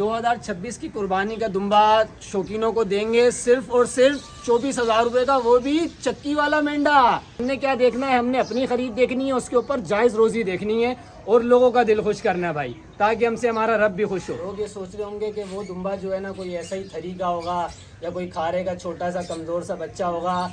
2026 की कुर्बानी का दुम्बा शौकीनों को देंगे सिर्फ और सिर्फ 24,000 रुपए का, वो भी चक्की वाला मेंढा। हमने क्या देखना है, हमने अपनी खरीद देखनी है, उसके ऊपर जायज रोजी देखनी है और लोगों का दिल खुश करना है भाई, ताकि हमसे हमारा रब भी खुश हो। लोग ये सोच रहे होंगे कि वो दुम्बा जो है ना कोई ऐसा ही थरी का होगा या कोई खारे का छोटा सा कमजोर सा बच्चा होगा।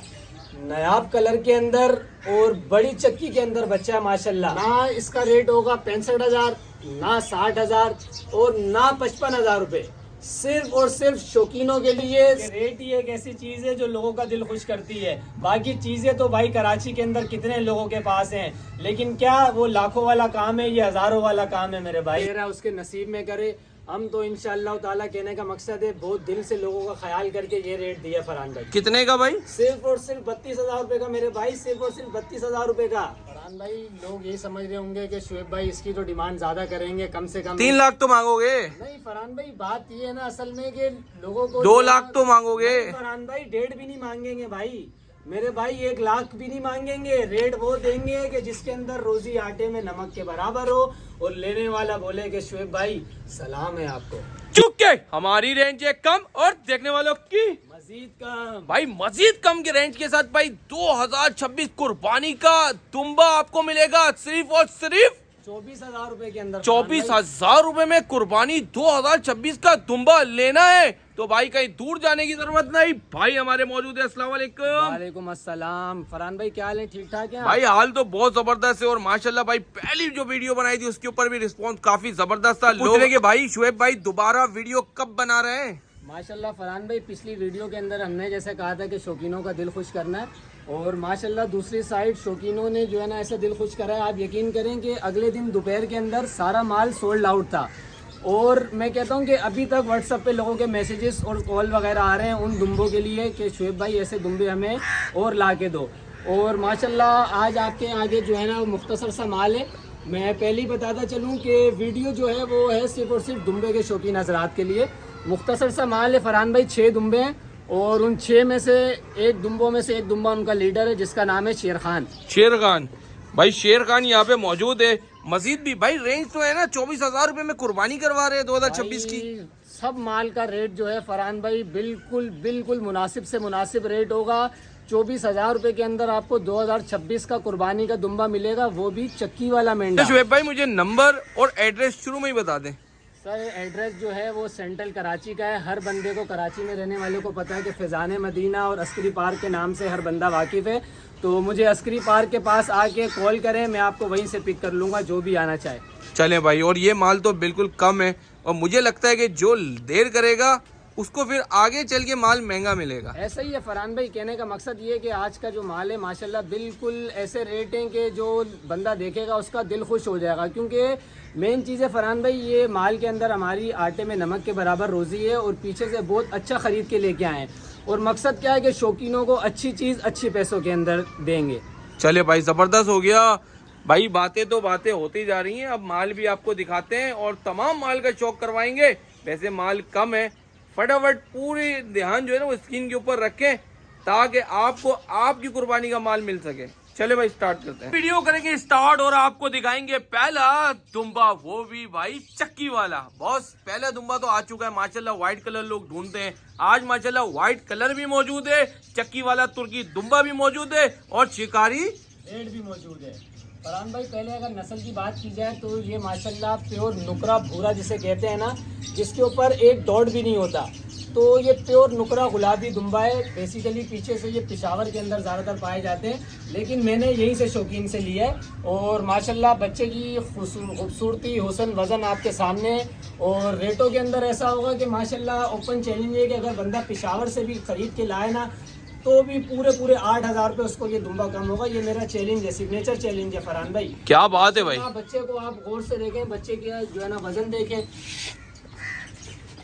नायाब कलर के अंदर और बड़ी चक्की के अंदर बच्चा है माशाल्लाह। ना इसका रेट होगा 65,000, ना 60,000 और ना 55,000 रुपए। सिर्फ और सिर्फ शौकीनों के लिए रेट ही एक ऐसी चीज है जो लोगों का दिल खुश करती है। बाकी चीजें तो भाई कराची के अंदर कितने लोगों के पास हैं, लेकिन क्या वो लाखों वाला काम है, ये हजारों वाला काम है मेरे भाई। मेरा उसके नसीब में करे। हम तो इंशाअल्लाह ताला कहने का मकसद है बहुत दिल से लोगों का ख्याल करके ये रेट दिया फरहान भाई। कितने का भाई? सिर्फ और सिर्फ 32,000 रुपए का मेरे भाई, सिर्फ और सिर्फ 32,000 रुपए का। फरहान भाई लोग ये समझ रहे होंगे कि शुएब भाई इसकी तो डिमांड ज्यादा करेंगे, कम से कम 3 लाख तो मांगोगे? नहीं फरहान भाई, बात ये है ना असल में कि लोगों को 2 लाख तो मांगोगे? फरहान भाई 1.5 भी नहीं मांगेंगे भाई मेरे भाई, 1 लाख भी नहीं मांगेंगे। रेट वो देंगे कि जिसके अंदर रोजी आटे में नमक के बराबर हो और लेने वाला बोले कि शुएब भाई सलाम है आपको। चुप के, हमारी रेंज है कम और देखने वालों की मजीद कम भाई, मजीद कम के रेंज के साथ भाई 2026 कुर्बानी का दुम्बा आपको मिलेगा सिर्फ और सिर्फ 24,000 रुपए के अंदर। 24,000 रुपए में कुर्बानी 2026 का दुम्बा लेना है तो भाई कहीं दूर जाने की जरूरत नहीं, भाई हमारे मौजूद है। अस्सलाम वालेकुम। वालेकुम अस्सलाम। फरहान भाई क्या हाल है, ठीक ठाक है? भाई हाल तो बहुत जबरदस्त है और माशाल्लाह भाई पहली जो वीडियो बनाई थी उसके ऊपर भी रिस्पांस काफी जबरदस्त था। लोग के भाई शुएब भाई दोबारा वीडियो कब बना रहे हैं? माशाल्लाह फरहान भाई पिछली वीडियो के अंदर हमने जैसे कहा था कि शौकीनों का दिल खुश करना है, और माशाल्लाह दूसरी साइड शौकीनों ने जो है ना ऐसा दिल खुश करा है। आप यकीन करें कि अगले दिन दोपहर के अंदर सारा माल सोल्ड आउट था। और मैं कहता हूं कि अभी तक व्हाट्सएप पे लोगों के मैसेजेस और कॉल वगैरह आ रहे हैं उन दुम्बों के लिए कि शुएब भाई ऐसे दुम्बे हमें और ला के दो। और माशाल्लाह आज आपके आगे जो है ना मुख्तसर सा माल है। मैं पहले ही बताता चलूँ कि वीडियो जो है वो है सिर्फ और सिर्फ दुम्बे के शौकीन हजरात के लिए। मुख्तसर सा माल है फरहान भाई, 6 दुम्बे हैं और उन 6 में से एक दुम्बों में से एक दुम्बा उनका लीडर है जिसका नाम है शेर खान। शेर खान भाई, शेर खान यहाँ पे मौजूद है। मजीद भी भाई रेंज तो है ना 24,000 रुपए में कुर्बानी करवा रहे हैं 2026 की। सब माल का रेट जो है फरहान भाई बिल्कुल बिल्कुल मुनासिब से मुनासिब रेट होगा। 24,000 रुपए के अंदर आपको 2026 का कुर्बानी का दुम्बा मिलेगा, वो भी चक्की वाला मेंढा। शुएब भाई मुझे नंबर और एड्रेस शुरू में ही बता दें। सर एड्रेस जो है वो सेंट्रल कराची का है। हर बंदे को कराची में रहने वाले को पता है कि फैज़ान मदीना और अस्करी पार्क के नाम से हर बंदा वाकिफ़ है। तो मुझे अस्करी पार्क के पास आके कॉल करें, मैं आपको वहीं से पिक कर लूँगा जो भी आना चाहे। चलें भाई, और ये माल तो बिल्कुल कम है और मुझे लगता है कि जो देर करेगा उसको फिर आगे चल के माल महंगा मिलेगा। ऐसा ही है फरहान भाई, कहने का मकसद ये है कि आज का जो माल है माशाल्लाह बिल्कुल ऐसे रेट हैं कि जो बंदा देखेगा उसका दिल खुश हो जाएगा। क्योंकि मेन चीज़ है फरहान भाई, ये माल के अंदर हमारी आटे में नमक के बराबर रोज़ी है और पीछे से बहुत अच्छा ख़रीद के लेके आए हैं। और मकसद क्या है कि शौकीनों को अच्छी चीज़ अच्छी पैसों के अंदर देंगे। चले भाई, ज़बरदस्त हो गया भाई। बातें तो बातें होती जा रही हैं, अब माल भी आपको दिखाते हैं और तमाम माल का शौक करवाएंगे। वैसे माल कम है, फटाफट पूरी ध्यान जो है ना वो स्क्रीन के ऊपर रखें ताकि आपको आपकी कुर्बानी का माल मिल सके। चले भाई स्टार्ट करते हैं, वीडियो करेंगे स्टार्ट और आपको दिखाएंगे पहला दुम्बा, वो भी भाई चक्की वाला। बॉस पहला दुम्बा तो आ चुका है माशाल्लाह, व्हाइट कलर लोग ढूंढते हैं। आज माशाल्लाह व्हाइट कलर भी मौजूद है, चक्की वाला तुर्की दुम्बा भी मौजूद है और शिकारी रेट भी मौजूद है। फरहान भाई पहले अगर नस्ल की बात की जाए तो ये माशाल्लाह प्योर नुकरा भूरा जिसे कहते हैं ना, जिसके ऊपर एक डॉट भी नहीं होता, तो ये प्योर नुकरा गुलाबी दुम्बा है। बेसिकली पीछे से ये पिशावर के अंदर ज़्यादातर पाए जाते हैं, लेकिन मैंने यहीं से शौकीन से लिया है। और माशाल्लाह बच्चे की खूबसूरती हुस्न वज़न आपके सामने। और रेटों के अंदर ऐसा होगा कि माशाल्लाह ओपन चैलेंज है कि अगर बंदा पिशावर से भी ख़रीद के लाए ना तो भी पूरे 8,000 रुपये उसको ये दुम्बा कम होगा। ये मेरा चैलेंज है, सिग्नेचर चैलेंज है फरहान भाई। क्या बात है भाई। बच्चे को आप गौर से देखें, बच्चे का जो है ना वजन देखें।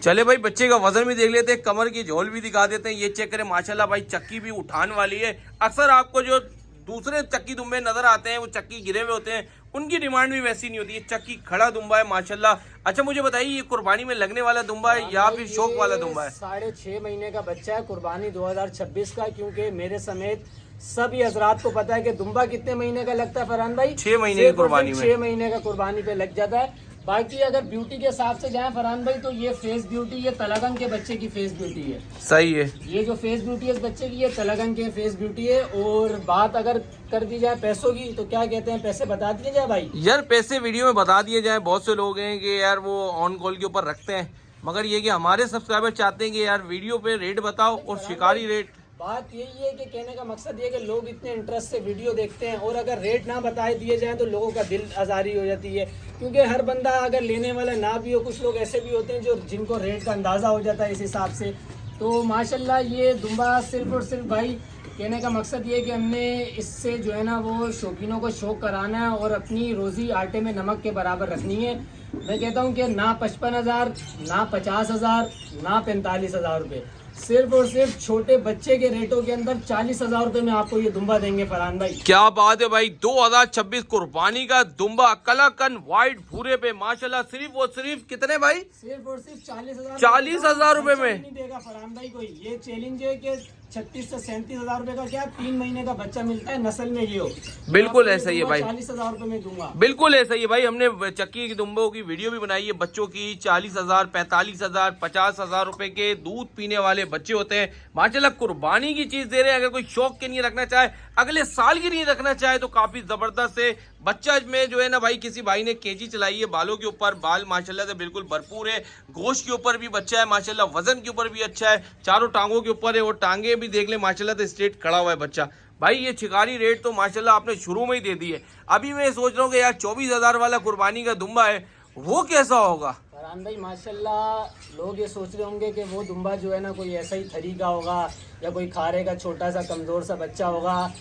चले भाई बच्चे का वजन भी देख लेते हैं, कमर की झोल भी दिखा देते हैं। ये चेक करें माशाल्लाह भाई, चक्की भी उठान वाली है। अक्सर आपको जो दूसरे चक्की दुम्बे नजर आते हैं वो चक्की गिरे हुए होते हैं, उनकी डिमांड भी वैसी नहीं होती। ये चक्की खड़ा दुम्बा है माशाल्लाह। अच्छा मुझे बताइए, ये कुर्बानी में लगने वाला दुम्बा है या फिर शौक वाला दुम्बा है? 6.5 महीने का बच्चा है, कुर्बानी 2026 का। क्योंकि मेरे समेत सभी हजरात को पता है कि दुम्बा कितने महीने का लगता है फरहान भाई? 6 महीने की कुर्बानी में। 6 महीने का कुर्बानी पे लग जाता है। बाकी अगर ब्यूटी के हिसाब से जाए फरहान भाई तो ये फेस ब्यूटी, ये तलगन के बच्चे की फेस ब्यूटी है। सही है। ये जो फेस ब्यूटी है इस बच्चे की, ये तलगन के फेस ब्यूटी है। और बात अगर कर दी जाए पैसों की तो क्या कहते हैं, पैसे बता दिए जाए भाई? यार पैसे वीडियो में बता दिए जाए। बहुत से लोग हैं कि यार वो ऑन कॉल के ऊपर रखते हैं, मगर ये कि हमारे सब्सक्राइबर चाहते हैं कि यार वीडियो पे रेट बताओ और शिकारी रेट। बात यही है कि कहने का मकसद ये है कि लोग इतने इंटरेस्ट से वीडियो देखते हैं और अगर रेट ना बताए दिए जाएं तो लोगों का दिल आज़ारी हो जाती है, क्योंकि हर बंदा अगर लेने वाला ना भी हो, कुछ लोग ऐसे भी होते हैं जो जिनको रेट का अंदाज़ा हो जाता है इस हिसाब से। तो माशाल्लाह ये दुम्बा सिर्फ और सिर्फ भाई कहने का मकसद ये है कि हमने इससे जो है ना वो शौकीनों को शौक कराना है और अपनी रोज़ी आटे में नमक के बराबर रखनी है। मैं कहता हूँ कि ना 55,000, ना 50,000, ना 45,000 रुपये, सिर्फ और सिर्फ छोटे बच्चे के रेटों के अंदर 40,000 रुपये में आपको ये दुम्बा देंगे फरहान भाई। क्या बात है भाई, 2026 कुर्बानी का दुम्बा कलाकन व्हाइट भूरे पे माशाल्लाह, सिर्फ और सिर्फ कितने भाई? सिर्फ और सिर्फ 40,000। 40,000 रुपए में नहीं देगा फरहान भाई कोई। ये चैलेंज है कि 36 से 37,000 रुपए का क्या 3 महीने का बच्चा मिलता है, नस्ल में ये हो। बिल्कुल ऐसा ही है भाई, 40,000 रुपए में दूंगा। बिल्कुल ऐसा ही है भाई। हमने चक्की की दुम्बों की वीडियो भी बनाई है, बच्चों की 40,000, 45,000, 50,000 रुपए के दूध पीने वाले बच्चे होते हैं माशाल्लाह। कुर्बानी की चीज दे रहे हैं। अगर कोई शौक के लिए रखना चाहे, अगले साल के लिए रखना चाहे तो काफी जबरदस्त है। बच्चा में जो है ना भाई, किसी भाई ने केजी चलाई है, बालों के ऊपर बाल माशाल्लाह से बिल्कुल भरपूर है, गोश्त के ऊपर भी बच्चा है माशाल्लाह, वजन के ऊपर भी अच्छा है, चारों टांगों के ऊपर है और टांगे भी देख ले माशाल्लाह से स्ट्रेट खड़ा हुआ है बच्चा। भाई ये शिकारी रेट तो माशाल्लाह आपने शुरू में ही दे दी है। अभी मैं सोच रहा हूँ कि यार 24,000 वाला कुर्बानी का दुम्बा है, वो कैसा होगा? फरहान भाई माशाल्लाह लोग ये सोच रहे होंगे कि वो दुम्बा जो है ना कोई ऐसा ही थरी का होगा या कोई खारे का छोटा सा कमज़ोर सा बच्चा होगा।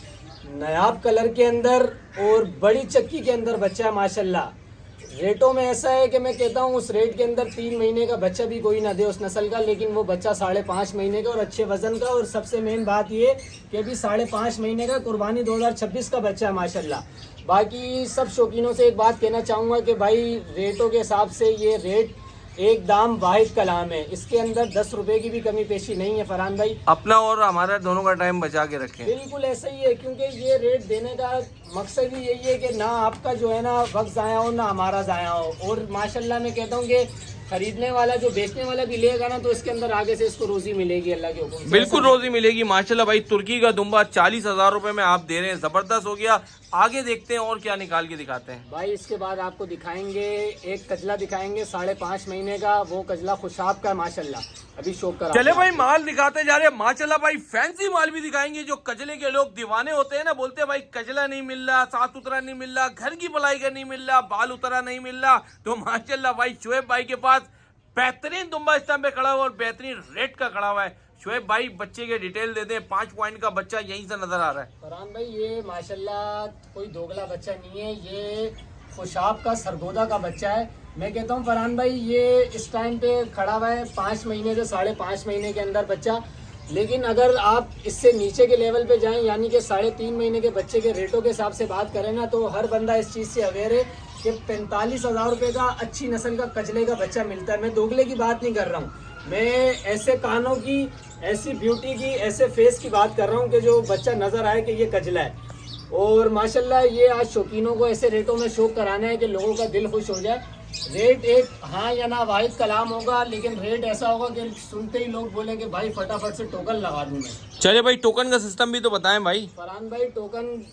नायाब कलर के अंदर और बड़ी चक्की के अंदर बच्चा है माशाल्लाह। रेटों में ऐसा है कि मैं कहता हूँ उस रेट के अंदर 3 महीने का बच्चा भी कोई ना दे उस नस्ल का, लेकिन वो बच्चा 5.5 महीने का और अच्छे वजन का। और सबसे मेन बात ये कि अभी 5.5 महीने का कुर्बानी 2026 का बच्चा है माशाल्लाह। बाकी सब शौकीनों से एक बात कहना चाहूँगा कि भाई रेटों के हिसाब से ये रेट एक दाम वाहिद कलाम है, इसके अंदर 10 रुपए की भी कमी पेशी नहीं है फरहान भाई। अपना और हमारा दोनों का टाइम बचा के रखें। बिल्कुल ऐसा ही है, क्योंकि ये रेट देने का मकसद ही यही है कि ना आपका जो है ना वक्त ज़ाया हो ना हमारा ज़ाया हो। और माशाल्लाह मैं कहता हूँ कि खरीदने वाला जो बेचने वाला भी लेगा ना तो इसके अंदर आगे से इसको रोजी मिलेगी अल्लाह के हुक्म से। बिल्कुल रोजी मिलेगी माशाल्लाह भाई। तुर्की का दुम्बा 40,000 रुपए में आप दे रहे हैं, जबरदस्त हो गया। आगे देखते हैं और क्या निकाल के दिखाते हैं भाई। इसके बाद आपको दिखाएंगे एक कजला दिखाएंगे 5.5 महीने का, वो कजला खुशाब का है माशाल्लाह। अभी शौक करा चले भाई माल दिखाते जा रहे हैं माशाल्लाह भाई। फैंसी माल भी दिखाएंगे। जो कजले के लोग दीवाने होते हैं ना, बोलते हैं भाई कजला नहीं मिल रहा, साफ सुथरा नहीं मिल रहा, घर की भलाई का नहीं मिल रहा, बाल उतरा नहीं मिल रहा, तो माशाल्लाह भाई शुएब भाई के पास बेहतरीन दुम्बा इस टाइम पे खड़ा हुआ और बेहतरीन रेट का खड़ा हुआ है। शुएब भाई बच्चे के डिटेल दे दें। 5 पॉइंट का बच्चा यहीं से नजर आ रहा है फरहान भाई। ये माशाल्लाह कोई दोगला बच्चा नहीं है, ये खुशाब का सरगोदा का बच्चा है। मैं कहता हूँ फरहान भाई ये इस टाइम पे खड़ा हुआ है 5 महीने से 5.5 महीने के अंदर बच्चा। लेकिन अगर आप इससे नीचे के लेवल पे जाएं, यानी कि 3.5 महीने के बच्चे के रेटों के हिसाब से बात करें ना, तो हर बंदा इस चीज़ से अवेयर है कि 45,000 रुपये का अच्छी नस्ल का कजले का बच्चा मिलता है। मैं दोगले की बात नहीं कर रहा हूँ, मैं ऐसे कानों की, ऐसी ब्यूटी की, ऐसे फेस की बात कर रहा हूँ कि जो बच्चा नज़र आए कि ये कजला है। और माशाल्लाह ये आज शौकीनों को ऐसे रेटों में शौक कराना है कि लोगों का दिल खुश हो जाए। रेट एक हाँ या ना वाहिद कलाम होगा, लेकिन रेट ऐसा होगा कि सुनते ही लोग बोले कि भाई फटाफट से टोकन लगा दूं मैं। चले भाई टोकन का सिस्टम भी तो बताएं भाई। फरहान भाई टोकन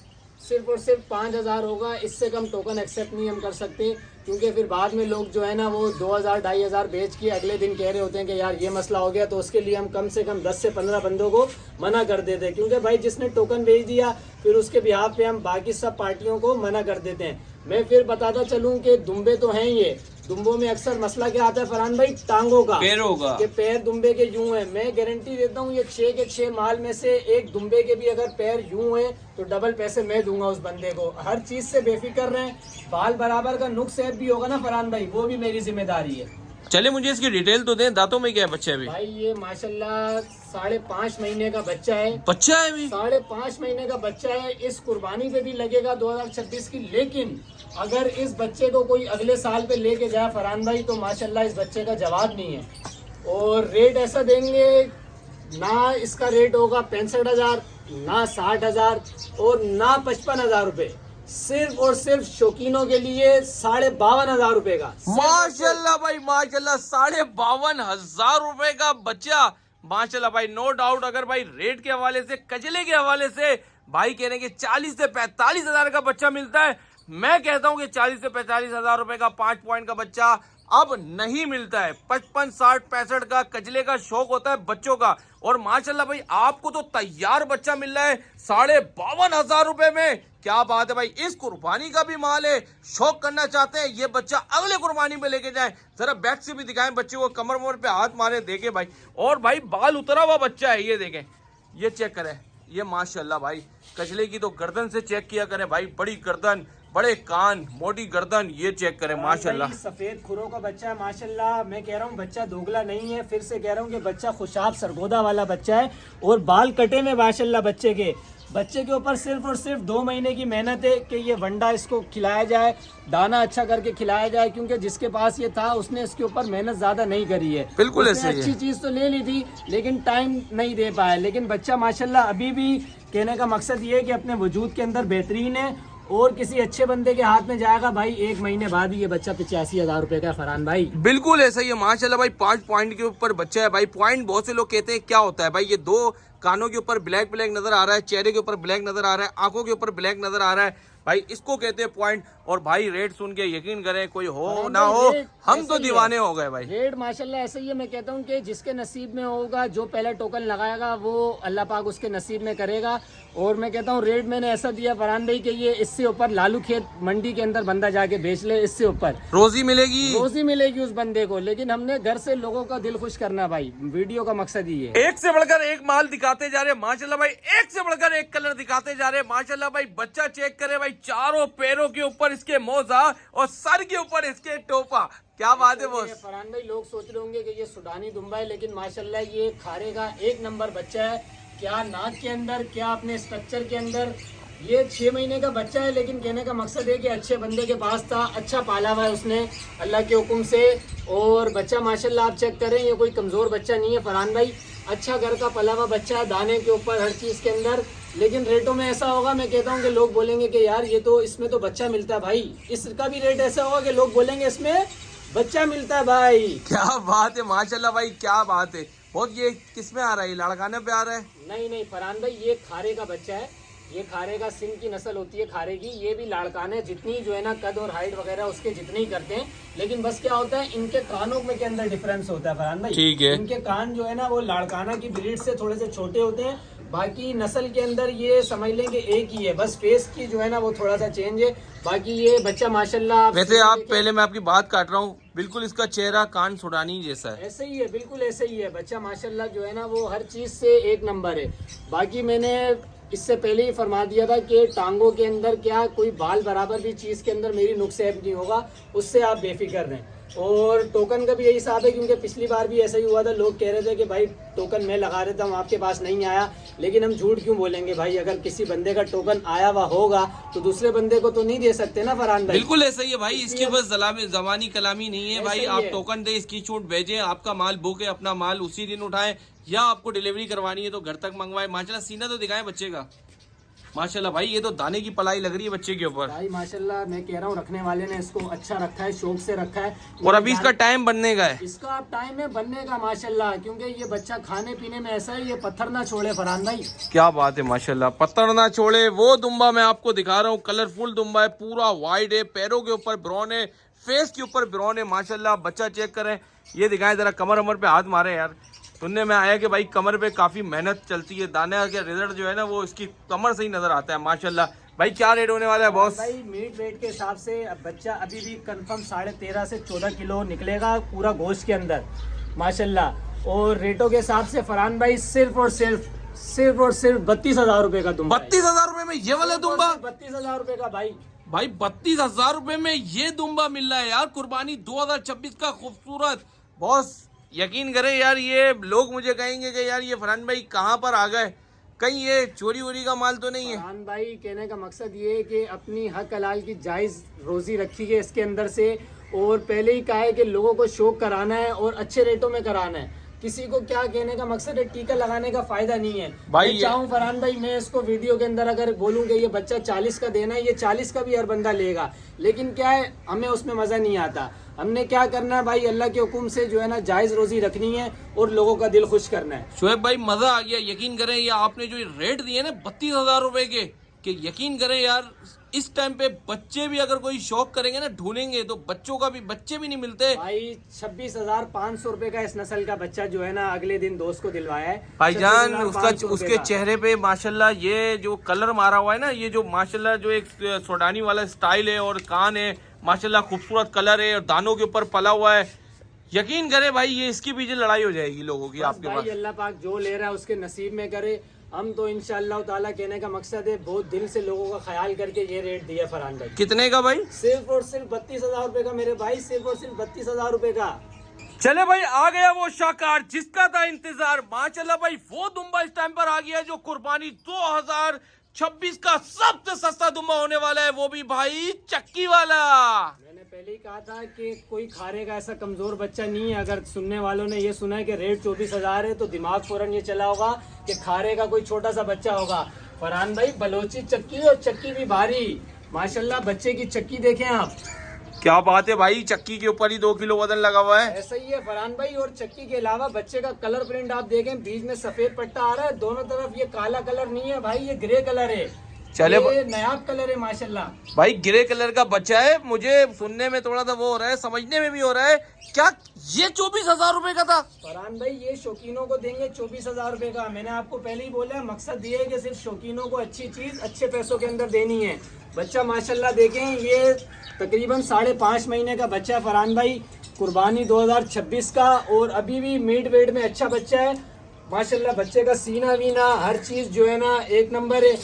सिर्फ और सिर्फ 5,000 होगा, इससे कम टोकन एक्सेप्ट नहीं हम कर सकते, क्योंकि फिर बाद में लोग जो है ना वो 2,000 2,500 बेच के अगले दिन कह रहे होते हैं कि यार ये मसला हो गया, तो उसके लिए हम कम से कम 10 से 15 बंदों को मना कर देते हैं। क्योंकि भाई जिसने टोकन भेज दिया फिर उसके बिहाफ पे हम बाकी सब पार्टियों को मना कर देते हैं। मैं फिर बताता चलूँ कि दुम्बे तो हैं ये, दुम्बों में अक्सर मसला क्या आता है फरहान भाई, टांगों का, पैरों का, कि पैर दुम्बे के यूं हैं। मैं गारंटी देता हूँ ये 6 के 6 माल में से एक दुम्बे के भी अगर पैर यूं हैं तो डबल पैसे मैं दूंगा उस बंदे को। हर चीज से बेफिक्र रहें। बाल बराबर का नुक्स ऐब भी होगा ना फरहान भाई, वो भी मेरी जिम्मेदारी है। चले मुझे इसकी डिटेल तो दें, दांतों में क्या है बच्चे? अभी भाई ये माशाल्लाह 5.5 महीने का बच्चा है। बच्चा है अभी 5.5 महीने का बच्चा है। इस कुर्बानी पे भी लगेगा 2026 की, लेकिन अगर इस बच्चे को कोई अगले साल पे लेके जाए फरहान भाई तो माशाल्लाह इस बच्चे का जवाब नहीं है। और रेट ऐसा देंगे ना, इसका रेट होगा 65,000, ना 60,000 और ना 55,000 रुपये। सिर्फ और सिर्फ शौकीनों के लिए 52,500 रुपए का। माशाल्लाह भाई माशाल्लाह, 52,500 रुपए का बच्चा। माशाल्लाह भाई, नो डाउट। अगर भाई रेट के हवाले से, कचले के हवाले से भाई कह रहे हैं कि 40 से 45 हजार का बच्चा मिलता है, मैं कहता हूं कि 40 से 45 हजार रुपए का 5 पॉइंट का बच्चा अब नहीं मिलता है। 55, 60, 65 का कचले का शौक होता है बच्चों का, और माशाल्लाह भाई आपको तो तैयार बच्चा मिल रहा है 52,500 रुपए में। क्या बात है भाई, इस कुर्बानी का भी माल है। शौक करना चाहते हैं ये बच्चा अगले कुर्बानी में लेके जाएं। जरा बैक से भी दिखाएं बच्चे को, कमर वमर पे हाथ मारे, देखे भाई। और भाई बाल उतरा हुआ बच्चा है, ये देखें, ये चेक करें, ये माशाल्लाह भाई। कचले की तो गर्दन से चेक किया करें भाई, बड़ी गर्दन, बड़े कान, मोटी गर्दन, ये चेक करें माशाल्लाह। सफेद खुरों का बच्चा है माशाल्लाह। मैं कह रहा हूँ बच्चा दोगला नहीं है, फिर से कह रहा हूँ कि बच्चा खुशाब सरगोदा वाला बच्चा है, और बाल कटे में माशाल्लाह बच्चे के ऊपर सिर्फ और सिर्फ 2 महीने की मेहनत है कि ये वंडा इसको खिलाया जाए, दाना अच्छा करके खिलाया जाए, क्योंकि जिसके पास ये था उसने इसके ऊपर मेहनत ज्यादा नहीं करी है। बिल्कुल ऐसे ही है। अच्छी चीज तो ले ली थी लेकिन टाइम नहीं दे पाया, लेकिन बच्चा माशाल्लाह अभी भी, कहने का मकसद ये है कि अपने वजूद के अंदर बेहतरीन है, और किसी अच्छे बंदे के हाथ में जाएगा भाई 1 महीने बाद ही ये बच्चा 85,000 रुपए का। फरहान भाई बिल्कुल ऐसा ही है माशाल्लाह भाई। 5 पॉइंट के ऊपर बच्चा है भाई। पॉइंट बहुत से लोग कहते हैं क्या होता है भाई, ये 2 कानों के ऊपर ब्लैक ब्लैक नजर आ रहा है, चेहरे के ऊपर ब्लैक नजर आ रहा है, आंखों के ऊपर ब्लैक नजर आ रहा है भाई, इसको कहते हैं पॉइंट। और भाई रेट सुन के यकीन करें, कोई हो ना हो, हम तो दीवाने हो गए भाई। रेट माशाल्लाह ऐसे ही है। मैं कहता हूँ कि जिसके नसीब में होगा, जो पहला टोकन लगाएगा वो अल्लाह पाक उसके नसीब में करेगा। और मैं कहता हूँ रेट मैंने ऐसा दिया फरहान भाई कि ये इससे ऊपर लालू खेत मंडी के अंदर बंदा जाके बेच ले, इससे ऊपर रोजी मिलेगी उस बंदे को। लेकिन हमने घर से लोगों का दिल खुश करना भाई, वीडियो का मकसद ही है। एक से बढ़कर एक माल दिखाते जा रहे हैं माशाल्लाह भाई, एक से बढ़कर एक कलर दिखाते जा रहे हैं माशाल्लाह भाई। बच्चा चेक करे भाई, चारों पैरों के ऊपर इसके मोजा और सर के ऊपर इसके टोपा। क्या बात है बॉस। फरहान भाई लोग सोच रहे होंगे कि ये सुडानी दुम्बा है, लेकिन माशाल्लाह ये खारे का 1 नंबर बच्चा है। क्या नाक के अंदर, क्या अपने स्ट्रक्चर के अंदर। ये 6 महीने का बच्चा है, लेकिन कहने का मकसद है कि अच्छे बंदे के पास था, अच्छा पाला हुआ है उसने अल्लाह के हुक्म से। और बच्चा माशाल्लाह आप चेक करें, ये कोई कमजोर बच्चा नहीं है फरहान भाई, अच्छा घर का पला हुआ बच्चा है, दाने के ऊपर, हर चीज के अंदर। लेकिन रेटों में ऐसा होगा, मैं कहता हूँ कि लोग बोलेंगे कि यार ये तो, इसमें तो बच्चा मिलता है भाई, इसका भी रेट ऐसा होगा कि लोग बोलेंगे इसमें बच्चा मिलता है भाई। क्या बात है माशाल्लाह भाई, क्या बात है बहुत। ये किस में आ रहा है, लड़काने पे आ रहा है? नहीं फरहान भाई, ये खारे का बच्चा है, ये खारे का सिंह की नस्ल होती है खारे की। ये भी लाड़काने जितनी जो है ना कद और हाइट वगैरह उसके जितने ही करते हैं, लेकिन बस क्या होता है इनके कानों में के अंदर डिफरेंस होता है फरहान भाई। ठीक है। इनके कान जो है ना वो लाड़काना की ब्रीड से थोड़े से छोटे होते हैं, बाकी नस्ल के अंदर ये समझ लें कि एक ही है, बस फेस की जो है ना वो थोड़ा सा चेंज है। बाकी ये बच्चा माशाल्लाह, वैसे आप पहले मैं आपकी बात काट रहा हूँ, बिल्कुल इसका चेहरा कान सुडानी जैसा है। ऐसे ही है, बिल्कुल ऐसे ही है बच्चा माशाल्लाह जो है ना वो हर चीज से 1 नंबर है। बाकी मैंने इससे पहले ही फरमा दिया था कि टांगों के अंदर क्या कोई बाल बराबर भी चीज के अंदर मेरी नुक्स ऐब नहीं होगा, उससे आप बेफिक्र रहें। और टोकन का भी यही हिसाब है, क्योंकि पिछली बार भी ऐसा ही हुआ था, लोग कह रहे थे कि भाई टोकन मैं लगा रहा था आपके पास नहीं आया। लेकिन हम झूठ क्यों बोलेंगे भाई, अगर किसी बंदे का टोकन आया हुआ होगा तो दूसरे बंदे को तो नहीं दे सकते ना फरहान भाई। बिल्कुल ऐसा ही है भाई, इसके बस जबानी कलामी नहीं है भाई। आप टोकन दे, इसकी छूट भेजें, आपका माल बुक है, अपना माल उसी दिन उठाएं, या आपको डिलीवरी करवानी है तो घर तक मंगवाए। माशाल्लाह सीना तो दिखाएं बच्चे का, माशाल्लाह भाई ये तो दाने की पलाई लग रही है बच्चे के ऊपर भाई माशाल्लाह। मैं कह रहा हूँ रखने वाले ने इसको अच्छा रखा है, शौक से रखा है। और अभी इसका टाइम बनने का है, इसका अब टाइम है बनने का माशाल्लाह, क्योंकि ये बच्चा खाने पीने में ऐसा है, ये पत्थर ना छोड़े फरहान भाई। क्या बात है माशाल्लाह, पत्थर ना छोड़े। वो दुम्बा मैं आपको दिखा रहा हूँ, कलरफुल दुम्बा है, पूरा वाइड है, पैरों के ऊपर ब्राउन है, फेस के ऊपर ब्राउन है माशाल्लाह। बच्चा चेक करें, ये दिखाएं जरा, कमर अमर पे हाथ मारे यार। सुनने में आया कि भाई कमर पे काफी मेहनत चलती है, दाने का रिजल्ट जो है ना वो इसकी कमर से ही नजर आता है माशाल्लाह। भाई क्या रेट होने वाला है बॉस? भाई मीट वेट के हिसाब से अब बच्चा अभी भी कंफर्म 13.5 से 14 किलो निकलेगा पूरा गोश्त के अंदर माशाल्लाह। और रेटों के हिसाब से फरहान भाई सिर्फ और सिर्फ 32,000 रुपए का दुम्बा। 32,000 रुपए में ये वाला दुम्बा? 32,000 रुपए का भाई। 32,000 रुपए में ये दुम्बा मिल रहा है यार, कुर्बानी 2026 का खूबसूरत। बॉस यकीन करें यार, ये लोग मुझे कहेंगे कि यार ये फरहान भाई कहाँ पर आ गए, कहीं ये चोरी वोरी का माल तो नहीं है? फरहान भाई कहने का मकसद ये है कि अपनी हक हलाल की जायज़ रोजी रखी है इसके अंदर से, और पहले ही कहा है कि लोगों को शौक कराना है और अच्छे रेटों में कराना है। किसी को क्या कहने का मकसद है, टीका लगाने का फायदा नहीं है भाई मैं चाहूँ फरहान भाई, मैं इसको वीडियो के अंदर अगर बोलूँ कि ये बच्चा 40 का देना है, ये 40 का भी हर बंदा लेगा, लेकिन क्या है हमें उसमें मजा नहीं आता। हमने क्या करना है भाई, अल्लाह के हुक्म से जो है ना जायज रोजी रखनी है और लोगों का दिल खुश करना है। शोएब भाई मजा आ गया, यकीन करें ये आपने जो रेट दिए ना 32,000 रुपए के, कि यकीन करें यार इस टाइम पे बच्चे भी अगर कोई शौक करेंगे ना ढूंढेंगे तो बच्चे भी नहीं मिलते भाई 26,500 रुपए का इस नस्ल का बच्चा जो है ना अगले दिन दोस्त को दिलवाया है भाईजान। 26,500 उसके रुपए का। चेहरे पे माशाल्लाह ये जो कलर मारा हुआ है ना, ये जो माशाल्लाह जो एक सोडानी वाला स्टाइल है और कान है माशाल्लाह खूबसूरत कलर है और दानों के ऊपर पला हुआ है, यकीन करे भाई ये इसकी पीछे लड़ाई हो जाएगी लोगों की आपके भाई पास। अल्लाह पाक जो ले रहा है उसके नसीब में करे। हम तो इंशाअल्लाह ताला कहने का मकसद है बहुत दिल से लोगों का ख्याल करके ये रेट दिया फरहान भाई। कितने का भाई? सिर्फ और सिर्फ 32,000 रुपए का मेरे भाई, सिर्फ और सिर्फ 32,000 रुपए का। चले भाई आ गया वो शाकार जिसका था इंतजार माशाल्लाह भाई, वो दुम्बा इस टाइम पर आ गया जो कुर्बानी 2026 का सबसे सस्ता दुम्बा होने वाला है, वो भी भाई चक्की वाला। मैंने पहले ही कहा था कि कोई खारे का ऐसा कमजोर बच्चा नहीं है। अगर सुनने वालों ने ये सुना है कि रेट 24,000 है तो दिमाग फौरन ये चला होगा कि खारे का कोई छोटा सा बच्चा होगा। फरहान भाई बलोची चक्की और चक्की भी भारी, माशाल्लाह बच्चे की चक्की देखें आप, क्या बात है भाई, चक्की के ऊपर ही 2 किलो वजन लगा हुआ है। ऐसा ही है फरहान भाई। और चक्की के अलावा बच्चे का कलर प्रिंट आप देखें, बीच में सफेद पट्टा आ रहा है, दोनों तरफ ये काला कलर नहीं है भाई, ये ग्रे कलर है। चले ये नायाब कलर है माशाल्लाह भाई, ग्रे कलर का बच्चा है। मुझे सुनने में थोड़ा सा वो हो रहा है, समझने में भी हो रहा है, क्या ये 24,000 रुपए का था? फरहान भाई ये शौकीनों को देंगे 24,000 रुपए का। मैंने आपको पहले ही बोला है, मकसद ये है कि सिर्फ शौकीनों को अच्छी चीज अच्छे पैसों के अंदर देनी है। बच्चा माशाल्लाह देखें, ये तकरीबन 5.5 महीने का बच्चा है फरहान भाई, कुर्बानी 2026 का, और अभी भी मीट वेट में अच्छा बच्चा है माशाल्लाह। बच्चे का सीना वीना हर चीज जो है ना एक नंबर है।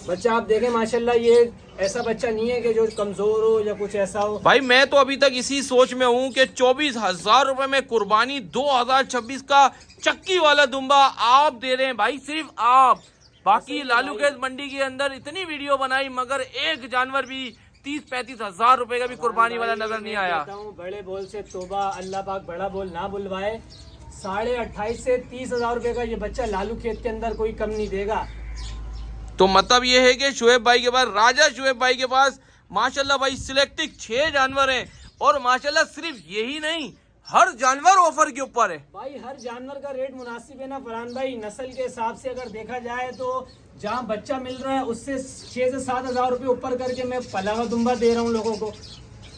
बच्चा आप देखें माशाल्लाह, ये ऐसा बच्चा नहीं है कि जो कमजोर हो या कुछ ऐसा हो। भाई मैं तो अभी तक इसी सोच में हूँ कि 24,000 रुपए में कुर्बानी 2026 का चक्की वाला दुम्बा आप दे रहे हैं भाई, सिर्फ आप। बाकी लालू के मंडी के अंदर इतनी वीडियो बनाई मगर एक जानवर भी 30-35 हजार रुपए का भी कुर्बानी वाला नजर नहीं आया। बड़े बोल से तोबा, अल्लाह पाक बड़ा बोल ना बुलवाए। 28,500 से 30,000 रुपए का ये बच्चा लालू खेत के अंदर कोई कम नहीं देगा। तो मतलब ये है कि शुएब भाई के पास, राजा शुएब भाई के पास माशाल्लाह भाई सिलेक्टिव 6 जानवर हैं, और माशाल्लाह सिर्फ यही नहीं, हर जानवर ऑफर के ऊपर है भाई। हर जानवर का रेट मुनासिब है ना फरहान भाई, नस्ल के हिसाब से अगर देखा जाए तो जहाँ बच्चा मिल रहा है उससे 6 से 7 हजार रुपये ऊपर करके मैं पला हुआ दुम्बा दे रहा हूँ लोगों को।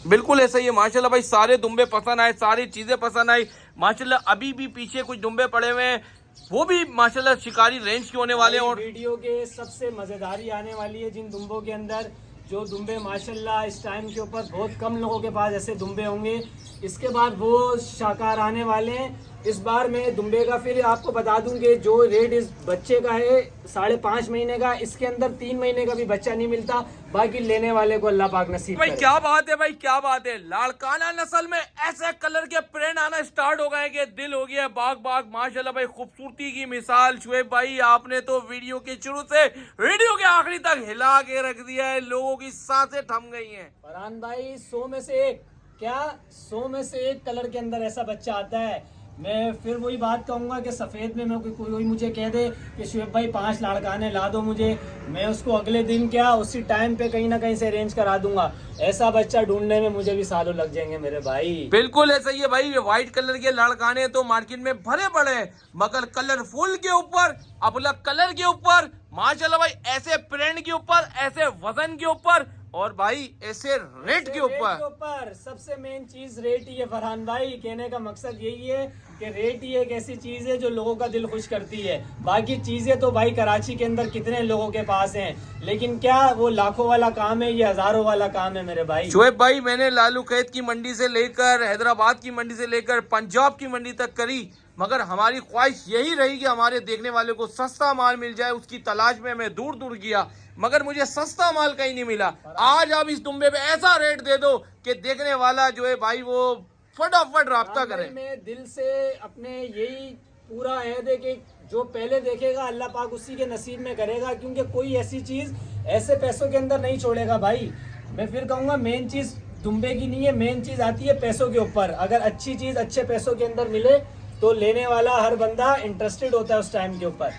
बिल्कुल ऐसा ही है माशाल्लाह भाई, सारे दुम्बे पसंद आए, सारी चीजें पसंद आई माशाल्लाह। अभी भी पीछे कुछ दुम्बे पड़े हुए हैं, वो भी माशाल्लाह शिकारी रेंज के होने वाले हैं। और वीडियो के सबसे मजेदारी आने वाली है जिन दुम्बों के अंदर, जो दुम्बे माशाल्लाह इस टाइम के ऊपर बहुत कम लोगों के पास ऐसे दुम्बे होंगे। इसके बाद वो शाकार आने वाले हैं। इस बार मैं दुम्बे का फिर आपको बता दूं कि जो रेट इस बच्चे का है 5.5 महीने का, इसके अंदर 3 महीने का भी बच्चा नहीं मिलता। बाकी लेने वाले को अल्लाह पाक नसीब भाई करे। क्या बात है भाई, क्या बात है। लाड़काना नस्ल में ऐसे कलर के प्रिंट आना स्टार्ट हो गए कि दिल हो गया बाग बाग माशाल्लाह भाई। खूबसूरती की मिसाल शुएब भाई, आपने तो वीडियो के शुरू से वीडियो के आखिरी तक हिला के रख दिया है, लोगों की सांसें थम गई हैं। फरहान भाई 100 में से एक, क्या 100 में से एक कलर के अंदर ऐसा बच्चा आता है। मैं फिर वही बात कहूंगा कि सफेद में मैं कोई मुझे कह दे कि शुएब भाई 5 लाड़काने ला दो मुझे, मैं उसको अगले दिन क्या उसी टाइम पे कहीं ना कहीं से अरेंज करा दूंगा। ऐसा बच्चा ढूंढने में मुझे भी सालों लग जाएंगे मेरे भाई। बिल्कुल ऐसा ही है भाई, व्हाइट कलर के लाड़काने तो मार्केट में भरे पड़े हैं, मगर कलरफुल के ऊपर, अपना कलर के ऊपर माशाल्लाह भाई, ऐसे प्रिंट के ऊपर, ऐसे वजन के ऊपर, और भाई ऐसे रेट के ऊपर। सबसे मेन चीज रेट ही है फरहान भाई। कहने का मकसद यही है कि रेट ही एक ऐसी चीज है जो लोगों का दिल खुश करती है। बाकी चीजें तो भाई कराची के अंदर कितने लोगों के पास हैं, लेकिन क्या वो लाखों वाला काम है, ये हजारों वाला काम है मेरे भाई। शुएब भाई मैंने लालू खेत की मंडी से लेकर हैदराबाद की मंडी से लेकर पंजाब की मंडी तक करी, मगर हमारी ख्वाहिश यही रही कि हमारे देखने वाले को सस्ता माल मिल जाए। उसकी तलाश में मैं दूर दूर गया, मगर मुझे सस्ता माल कहीं नहीं मिला। आज आप इस दुम्बे पे ऐसा रेट दे दो कि देखने वाला जो है भाई वो फटाफट राब्ता करे। मैं दिल से अपने यही पूरा अहद है कि जो पहले देखेगा अल्लाह पाक उसी के नसीब में करेगा, क्योंकि कोई ऐसी चीज ऐसे पैसों के अंदर नहीं छोड़ेगा भाई। मैं फिर कहूँगा मेन चीज दुम्बे की नहीं है, मेन चीज आती है पैसों के ऊपर। अगर अच्छी चीज अच्छे पैसों के अंदर मिले तो लेने वाला हर बंदा इंटरेस्टेड होता है उस टाइम के ऊपर।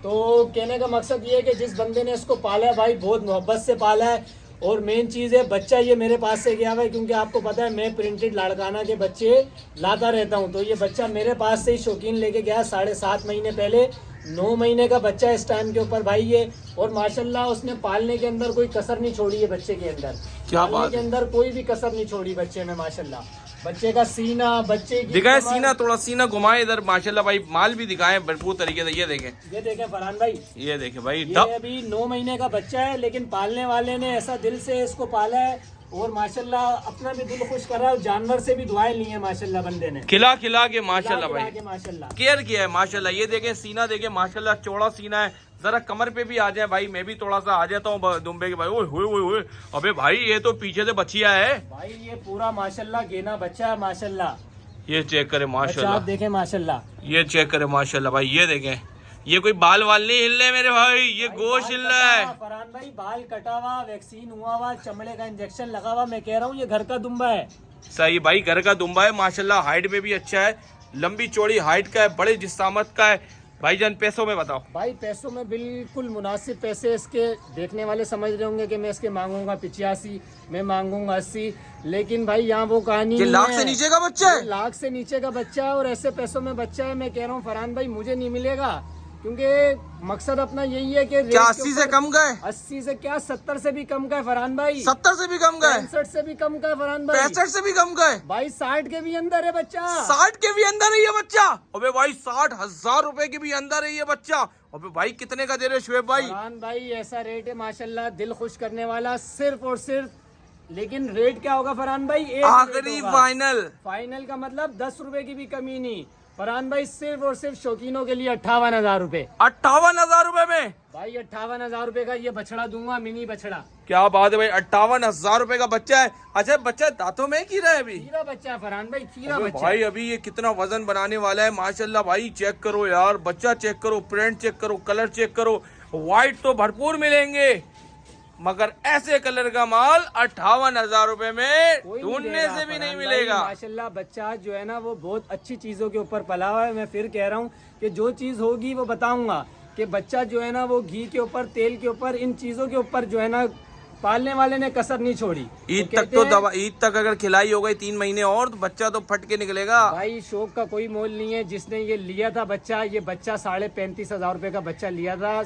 तो कहने का मकसद ये है कि जिस बंदे ने इसको पाला है भाई, बहुत मोहब्बत से पाला है। और मेन चीज़ है, बच्चा ये मेरे पास से गया हुआ है, क्योंकि आपको पता है मैं प्रिंटेड लाड़काना के बच्चे लाता रहता हूँ। तो ये बच्चा मेरे पास से ही शौकीन लेके गया 7.5 महीने पहले। 9 महीने का बच्चा इस टाइम के ऊपर भाई ये, और माशाल्लाह उसने पालने के अंदर कोई कसर नहीं छोड़ी है बच्चे के अंदर। क्या पालने बात के अंदर कोई भी कसर नहीं छोड़ी बच्चे में माशाल्लाह। बच्चे का सीना, बच्चे की दिखाए कमर- सीना, थोड़ा सीना घुमाए इधर। माशाल्लाह भाई माल भी दिखाए भरपूर तरीके से। ये देखें फरहान भाई, ये देखें भाई ये अभी 9 महीने का बच्चा है, लेकिन पालने वाले ने ऐसा दिल से इसको पाला है और माशाल्लाह अपना भी दिल खुश कर रहा है। जानवर से भी दुआएं ली है माशाल्लाह बंदे ने, खिला खिला के माशाल्लाह खिला भाई के माशाल्लाह। केयर किया है माशाल्लाह। ये देखें सीना देखें माशाल्लाह, चौड़ा सीना है। जरा कमर पे भी आ जाए भाई, मैं भी थोड़ा सा आ जाता हूँ दुम्बे के भाई। ओए होए होए होए, अबे भाई ये तो पीछे से बचिया है भाई। ये पूरा माशाल्लाह गेना बच्चा है माशाल्लाह। ये चेक करे बच्चा माशाल्लाह, आप देखें माशाल्लाह। ये चेक करे माशाल्लाह भाई। ये देखें, ये कोई बाल वाल नहीं हिल रहे मेरे भाई, ये गोश्त हिल रहा है। फरहान भाई बाल कटा हुआ, वैक्सीन हुआ हुआ, चमड़े का इंजेक्शन लगा हुआ। मैं कह रहा हूँ ये घर का दुम्बा है। सही भाई, घर का दुम्बा है माशाल्लाह। हाइट में भी अच्छा है, लंबी चौड़ी हाइट का है, बड़े जिस्सामत का है। भाईजान पैसों में बताओ। भाई पैसों में बिल्कुल मुनासिब पैसे इसके। देखने वाले समझ रहे होंगे कि मैं इसके मांगूंगा 85, मैं मांगूंगा 80, लेकिन भाई यहाँ वो कहानी ये नहीं लाख है। से नीचे का बच्चा है, ये लाख से नीचे का बच्चा है और ऐसे पैसों में बच्चा है। मैं कह रहा हूँ फरहान भाई मुझे नहीं मिलेगा, क्योंकि मकसद अपना यही है कि रेट क्या के 80 से ऊपर- कम का है? 80 से क्या 70 से भी कम का है फरहान भाई। 70 से भी कम का है, 65 से भी कम का है फरहान भाई। 65 से भी कम का है भाई 60 के भी अंदर है बच्चा। 60 के भी अंदर है ये बच्चा। अबे भाई 60,000 रुपए के भी अंदर है ये बच्चा। अबे भाई कितने का दे रहे हो शुएब भाई? फरहान भाई ऐसा रेट है माशाल्लाह, दिल खुश करने वाला सिर्फ और सिर्फ। लेकिन रेट क्या होगा फरहान भाई? एक आखिरी रेट होगा। फाइनल। फाइनल का मतलब 10 रुपए की भी कमी नहीं फरहान भाई, सिर्फ और सिर्फ शौकीनों के लिए 58,000 रुपए। 58,000 रुपए में भाई 58,000 रुपए का ये बछड़ा दूंगा, मिनी बछड़ा। क्या बात है भाई, 58,000 रुपए का बच्चा है। अच्छा बच्चा दांतों में कीड़ा है अभी? खीरा बच्चा है फरहान भाई, खीरा अबे बच्चा। भाई अभी ये कितना वजन बनाने वाला है माशाल्लाह भाई। चेक करो यार, बच्चा चेक करो, प्रिंट चेक करो, कलर चेक करो। व्हाइट तो भरपूर मिलेंगे, मगर ऐसे कलर का माल 58,000 रुपए में कोई ढूंढने देगा से भी नहीं फरहान भाई। मिलेगा। माशाल्लाह बच्चा जो है ना वो बहुत अच्छी चीजों के ऊपर पला हुआ है। मैं फिर कह रहा हूँ कि जो चीज होगी वो बताऊंगा, कि बच्चा जो है ना वो घी के ऊपर, तेल के ऊपर, इन चीजों के ऊपर जो है ना पालने वाले ने कसर नहीं छोड़ी। ईद तक कहते तो हैं, दवा, ईद तक अगर खिलाई हो गई 3 महीने और तो बच्चा तो फट के निकलेगा। भाई शौक का कोई मोल नहीं है। जिसने ये लिया था बच्चा, ये बच्चा 35,500 रुपए का बच्चा लिया था।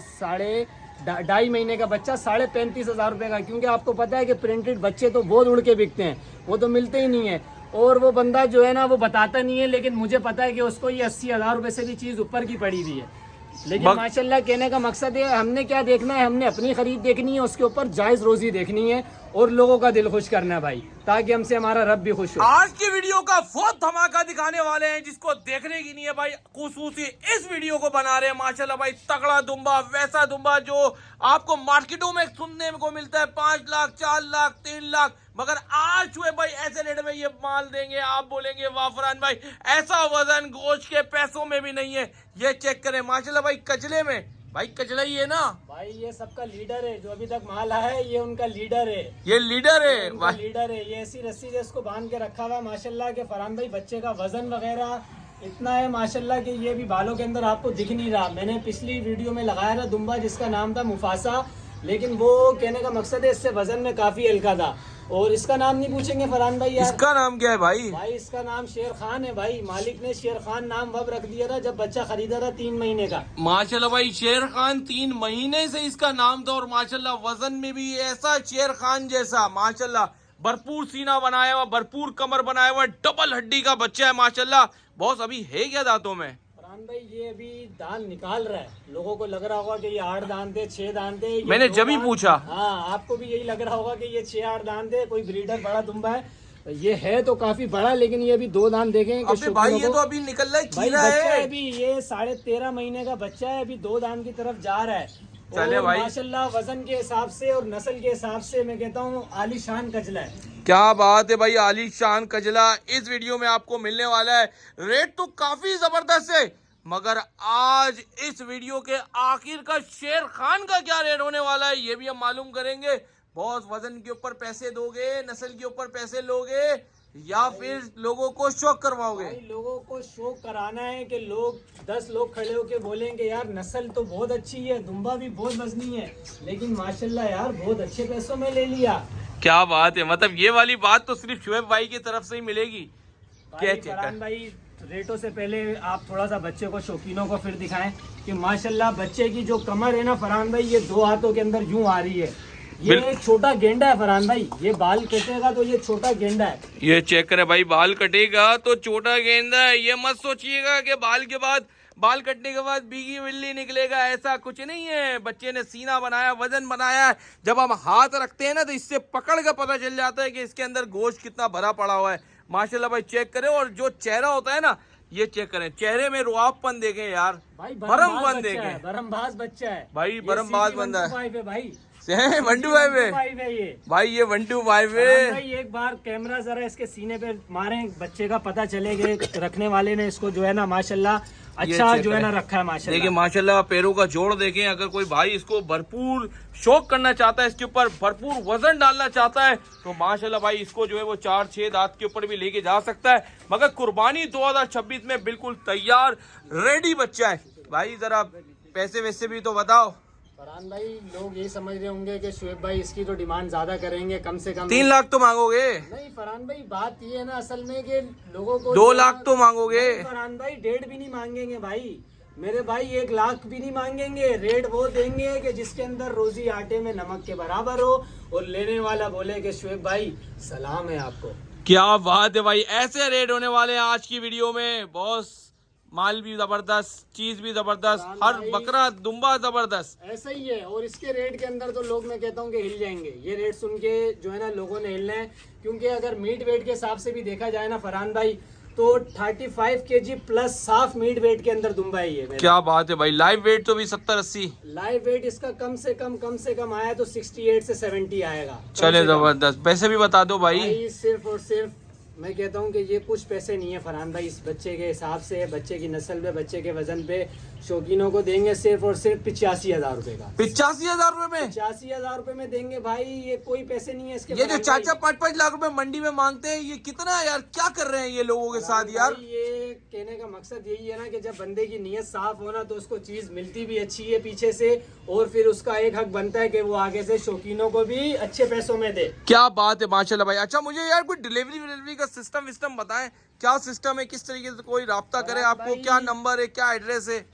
2.5 महीने का बच्चा 35,500 रुपए का, क्योंकि आपको पता है कि प्रिंटेड बच्चे तो बहुत उड़ के बिकते हैं, वो तो मिलते ही नहीं है। और वो बंदा जो है ना वो बताता नहीं है, लेकिन मुझे पता है कि उसको ये 80,000 रुपए से भी चीज ऊपर की पड़ी हुई है। लेकिन माशाल्लाह कहने का मकसद है, हमने क्या देखना है, हमने अपनी खरीद देखनी है, उसके ऊपर जायज रोजी देखनी है और लोगों का दिल खुश करना है भाई, ताकि हमसे हमारा रब भी खुश हो। आज की वीडियो का वो धमाका दिखाने वाले हैं जिसको देखने की नहीं है भाई, खुसूसी इस वीडियो को बना रहे हैं माशाल्लाह भाई। तगड़ा दुम्बा, वैसा दुम्बा जो आपको मार्केटों में सुनने को मिलता है 5 लाख, 4 लाख, 3 लाख, मगर आज हुए भाई ऐसे रेट में ये माल देंगे, आप बोलेंगे वाह फरहान भाई, ऐसा वजन गोश्त के पैसों में भी नहीं है। ये चेक करें माशाल्लाह भाई, कचले में भाई कचला ही है ना भाई, ये सबका लीडर है। जो अभी तक माल आया है ये उनका लीडर है, ये लीडर है उनका लीडर है। ये ऐसी रस्सी से इसको बांध के रखा हुआ है माशाल्लाह के फरहान भाई। बच्चे का वजन वगैरह इतना है माशाल्लाह कि ये भी बालों के अंदर आपको दिख नहीं रहा। मैंने पिछली वीडियो में लगाया था दुम्बा जिसका नाम था मुफासा, लेकिन वो कहने का मकसद है इससे वजन में काफी हल्का था। और इसका नाम नहीं पूछेंगे फरहान भाई यार? इसका नाम क्या है भाई? भाई इसका नाम शेर खान है भाई। मालिक ने शेर खान नाम वब रख दिया था जब बच्चा खरीदा था 3 महीने का। माशाल्लाह भाई, शेर खान 3 महीने से इसका नाम था और माशाल्लाह वजन में भी ऐसा शेर खान जैसा माशाल्लाह, भरपूर सीना बनाया हुआ, भरपूर कमर बनाया हुआ, डबल हड्डी का बच्चा है माशाल्लाह। बॉस अभी है क्या दांतों में? फरहान भाई ये अभी दांत निकाल रहा है। लोगों को लग रहा होगा कि ये 8 दांत है, 6 दांत है। मैंने जब ही पूछा। हाँ, आपको भी यही लग रहा होगा कि ये 6-8 दांत है, कोई ब्रीडर बड़ा दुम्बा है। ये है तो काफी बड़ा, लेकिन ये अभी 2 दांत देखें। अबे भाई ये तो अभी निकल रहा है, भाई खीरा बच्चा है है अभी, ये 13.5 महीने का बच्चा है, अभी 2 दांत की तरफ जा रहा है। चले और भाई। माशाल्लाह वजन के हिसाब से और नस्ल के हिसाब से मैं कहता हूँ आलीशान कचला है। क्या बात है भाई, आलीशान कजला इस वीडियो में आपको मिलने वाला है। रेट तो काफी जबरदस्त है, मगर आज इस वीडियो के आखिर का शेर खान का क्या रेट होने वाला है ये भी हम मालूम करेंगे। बहुत वजन के ऊपर पैसे दोगे, नस्ल के ऊपर पैसे लोगे, या फिर लोगों को शौक करवाओगे? भाई लोगों को शौक कराना है कि लोग 10 लोग खड़े होके बोलेंगे यार नस्ल तो बहुत अच्छी है, दुम्बा भी बहुत वजनी है, लेकिन माशाल्लाह यार बहुत अच्छे पैसों में ले लिया। क्या बात है, मतलब ये वाली बात तो सिर्फ शुएब भाई की तरफ से ही मिलेगी। क्या फरहान भाई रेटों से पहले आप थोड़ा सा बच्चे को, शौकीनों को फिर दिखाएं कि माशाल्लाह बच्चे की जो कमर है ना फरहान भाई, ये 2 हाथों के अंदर यूं आ रही है। ये एक छोटा गेंडा है फरहान भाई, ये बाल कटेगा तो ये छोटा गेंडा है। ये चेक करे भाई, बाल कटेगा तो छोटा गेंदा है। ये मत सोचिएगा कि बाल कटने के बाद बीगी बिल्ली निकलेगा, ऐसा कुछ नहीं है। बच्चे ने सीना बनाया, वजन बनाया। जब हम हाथ रखते हैं ना तो इससे पकड़ कर पता चल जाता है कि इसके अंदर गोश्त कितना भरा पड़ा हुआ है। माशाल्लाह भाई चेक करें, और जो चेहरा होता है ना, ये चेक करें, चेहरे में रुआबपन देखें यार, भरमबाज देखें, भरमबाज बच्चा है भाई, भरमबाज बंदा है भाई। 125 है भाई, ये 125 है भाई। एक बार कैमरा जरा इसके सीने पे मारें, बच्चे का पता चलेगा। रखने वाले ने इसको जो है ना माशाल्लाह अच्छा जो है ना रखा है माशाल्लाह। देखिए माशाल्लाह पैरों का जोड़ देखें। अगर कोई भाई इसको भरपूर शौक करना चाहता है, इसके ऊपर भरपूर वजन डालना चाहता है, तो माशाल्लाह भाई इसको जो है वो 4-6 दांत के ऊपर भी लेके जा सकता है। मगर कुर्बानी 2026 में बिल्कुल तैयार रेडी बच्चा है भाई। जरा पैसे वैसे भी तो बताओ फरहान भाई। लोग यही समझ रहे होंगे कि शुएब भाई इसकी तो डिमांड ज्यादा करेंगे, कम से कम 3 लाख तो मांगोगे? नहीं फरहान भाई, बात ये है ना असल में कि लोगों को 2 लाख तो मांगोगे? फरहान भाई 1.5 भी नहीं मांगेंगे भाई मेरे भाई, 1 लाख भी नहीं मांगेंगे। रेट वो देंगे कि जिसके अंदर रोजी आटे में नमक के बराबर हो, और लेने वाला बोले कि शुएब भाई सलाम है आपको। क्या बात है भाई, ऐसे रेट होने वाले हैं आज की वीडियो में। बॉस माल भी जबरदस्त, चीज भी जबरदस्त, हर बकरा दुम्बा जबरदस्त, ऐसा ही है। और इसके रेट के अंदर तो लोग, मैं कहता हूँ कि हिल जाएंगे। ये रेट सुन के जो है ना लोगों ने हिलना है, क्योंकि अगर मीट वेट के हिसाब से भी देखा जाए ना फरहान भाई, तो 35 kg प्लस साफ मीट वेट के अंदर दुम्बा ही है। क्या बात है भाई, लाइव वेट तो भी 70-80? लाइव वेट इसका कम से कम आया तो 68 से 70 आएगा। चले जबरदस्त। पैसे भी बता दो भाई। सिर्फ और सिर्फ मैं कहता हूँ कि ये कुछ पैसे नहीं है फरहान भाई, इस बच्चे के हिसाब से, बच्चे की नस्ल पे, बच्चे के वजन पे शौकीनों को देंगे सिर्फ और सिर्फ 85,000 रुपए का। 85,000 रुपए में? 85,000 रुपए में देंगे भाई, ये कोई पैसे नहीं है इसके। ये जो चाचा 5-5 लाख रुपए मंडी में मांगते हैं, ये कितना यार, क्या कर रहे हैं ये लोगों के साथ यार? ये कहने का मकसद यही है ना कि जब बंदे की नीयत साफ होना तो उसको चीज मिलती भी अच्छी है पीछे से, और फिर उसका एक हक बनता है कि वो आगे से शौकीनों को भी अच्छे पैसों में दे। क्या बात है माशाल्लाह भाई। अच्छा मुझे यार कोई डिलीवरी का सिस्टम बताएं, क्या सिस्टम है, किस तरीके से कोई राब्ता करे आपको, क्या नंबर है, क्या एड्रेस है?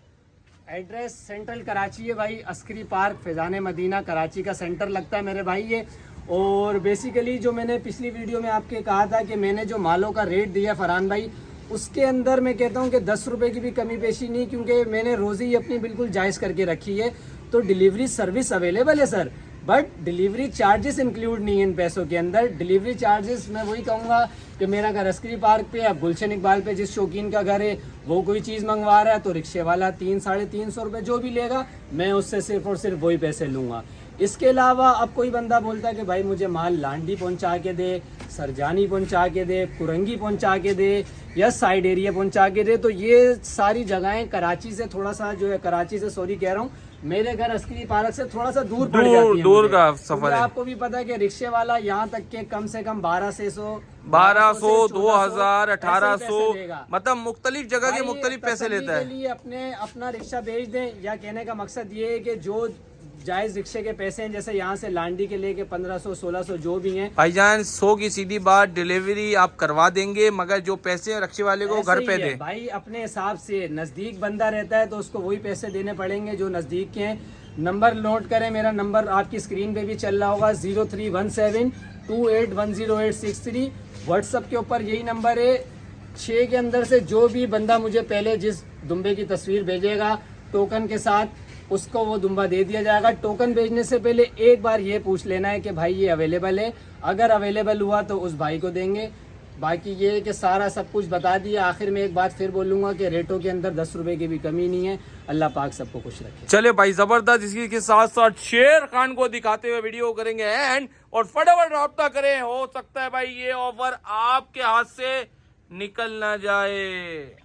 एड्रेस सेंट्रल कराची है भाई, अस्करी पार्क, फैजान मदीना कराची का सेंटर लगता है मेरे भाई ये। और बेसिकली जो मैंने पिछली वीडियो में आपके कहा था कि मैंने जो मालों का रेट दिया फरहान भाई, उसके अंदर मैं कहता हूँ कि 10 रुपए की भी कमी पेशी नहीं, क्योंकि मैंने रोज़ी अपनी बिल्कुल जायज़ करके रखी है। तो डिलीवरी सर्विस अवेलेबल है sir, but delivery charges include नहीं है इन पैसों के अंदर। डिलीवरी चार्जेस मैं वही कहूँगा कि मेरा घर अस्करी पार्क पे या गुलशन इकबाल पे जिस शौकीन का घर है वो कोई चीज़ मंगवा रहा है तो रिक्शे वाला 300-350 रुपये जो भी लेगा, मैं उससे सिर्फ और सिर्फ वही पैसे लूँगा। इसके अलावा अब कोई बंदा बोलता है कि भाई मुझे माल लांडी पहुंचा के दे, सरजानी पहुंचा के दे, कुरंगी पहुंचा के दे, या साइड एरिया पहुंचा के दे, तो ये सारी जगहें कराची से थोड़ा सा जो है, कराची से सॉरी कह रहा हूँ, मेरे घर अस्करी पार्क से थोड़ा सा दूर पड़ जाती है। दूर का सफर है। आपको भी पता है कि रिक्शे वाला यहाँ तक के कम से कम 1200, 2000, 1800, मतलब मुख्तलिफ जगह के मुख्तलिफ पैसे लेता है। लिए अपना रिक्शा भेज दें, या कहने का मकसद ये है कि जो जायज रिक्शे के पैसे हैं, जैसे यहाँ से लांडी के लेके 1500-1600 जो भी हैं भाईजान, 100 की सीधी बात, डिलीवरी आप करवा देंगे, मगर जो पैसे रिक्शे वाले को घर पे दे। भाई अपने हिसाब से नजदीक बंदा रहता है तो उसको वही पैसे देने पड़ेंगे जो नजदीक के हैं। नंबर नोट करें, मेरा नंबर आपकी स्क्रीन पे भी चल रहा होगा, 0317281086 व्हाट्सएप के ऊपर यही नंबर है। 6 के अंदर से जो भी बंदा मुझे पहले जिस दुम्बे की तस्वीर भेजेगा टोकन के साथ, उसको वो दुम्बा दे दिया जाएगा। टोकन भेजने से पहले एक बार ये पूछ लेना है कि भाई ये अवेलेबल है, अगर अवेलेबल हुआ तो उस भाई को देंगे। बाकी ये कि सारा सब कुछ बता दिया। आखिर में एक बात फिर बोलूँगा कि रेटों के अंदर 10 रुपए की भी कमी नहीं है। अल्लाह पाक सबको खुश रखे। चले भाई जबरदस्त। इसी के साथ साथ शेर खान को दिखाते हुए वीडियो करेंगे एंड, और फटाफट रब्ता करें, हो सकता है भाई ये ऑफर आपके हाथ से निकल ना जाए।